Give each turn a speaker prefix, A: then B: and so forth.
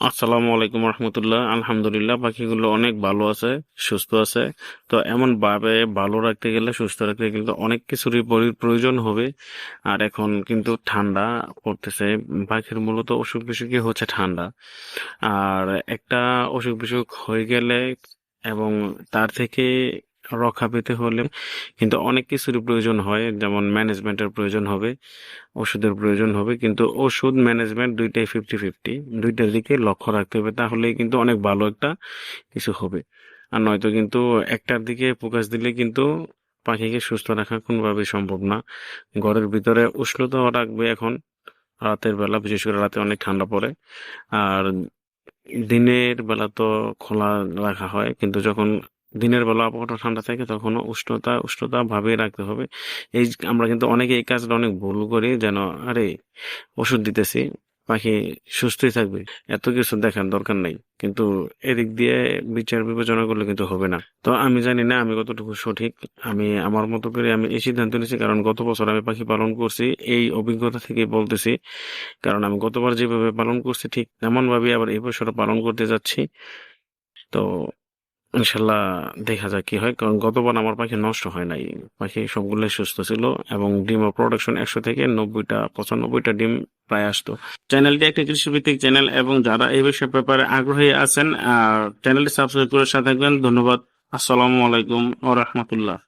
A: আসসালামু আলাইকুম রহমতুল্লাহ। আলহামদুলিল্লাহ, পাখিগুলো অনেক ভালো আছে, সুস্থ আছে। তো এমন ভাবে ভালো রাখতে গেলে, সুস্থ রাখতে গেলে তো অনেক কিছুরই প্রয়োজন হবে। আর এখন কিন্তু ঠান্ডা পড়তেছে, পাখির মূলত অসুখ বিসুখই হচ্ছে ঠান্ডা। আর একটা অসুখ বিসুখ হয়ে গেলে এবং তার থেকে রক্ষা পেতে হলে কিন্তু অনেক কিছুরই প্রয়োজন হয়, যেমন ম্যানেজমেন্টের প্রয়োজন হবে, ওষুধের প্রয়োজন হবে। কিন্তু ওষুধ ম্যানেজমেন্ট দুইটাই 50-50, দুইটার দিকে লক্ষ্য রাখতে হবে, তাহলেই কিন্তু অনেক ভালো একটা কিছু হবে। আর নয়তো কিন্তু একটার দিকে ফোকাস দিলে কিন্তু পাখিকে সুস্থ রাখা কোনোভাবেই সম্ভব না। ঘরের ভিতরে উষ্ণতাও রাখবে এখন, রাতের বেলা বিশেষ করে রাতে অনেক ঠান্ডা পড়ে। আর দিনের বেলা তো খোলা রাখা হয়, কিন্তু যখন দিনের বেলা আবহাওয়াটা ঠান্ডা থাকে তখনও উষ্ণতা উষ্ণতা ভাবেই রাখতে হবে। আমরা কিন্তু অনেকে এই কাজটা অনেক ভুল করি, যেন আরে ওষুধ দিতেছি, পাখি সুস্থই থাকবে, এত কিছু দেখার দরকার নাই। কিন্তু এদিক দিয়ে বিচার বিবেচনা করলে কিন্তু হবে না। তো আমি জানি না আমি কতটুকু সঠিক। আমি আমার মতো করে আমি এই সিদ্ধান্ত নিয়েছি, কারণ গত বছর আমি পাখি পালন করছি, এই অভিজ্ঞতা থেকে বলতেছি। কারণ আমি গতবার যেভাবে পালন করছি ঠিক তেমন ভাবে আবার এই বছর পালন করতে যাচ্ছি। তো ইনশাল্লাহ দেখা যাক কি হয়, কারণ গতবার আমার পাখি নষ্ট হয় নাই, পাখি সবগুলোই সুস্থ ছিল এবং ডিমের প্রোডাকশন 100 থেকে 90-95টা ডিম প্রায় আসতো। চ্যানেলটি একটি কৃষিভিত্তিক চ্যানেল এবং যারা এই বিষয়ে ব্যাপারে আগ্রহী আছেন, চ্যানেলটি সাবস্ক্রাইব করে সাথে থাকবেন। ধন্যবাদ। আসসালামু আলাইকুম ওয়া রাহমাতুল্লাহ।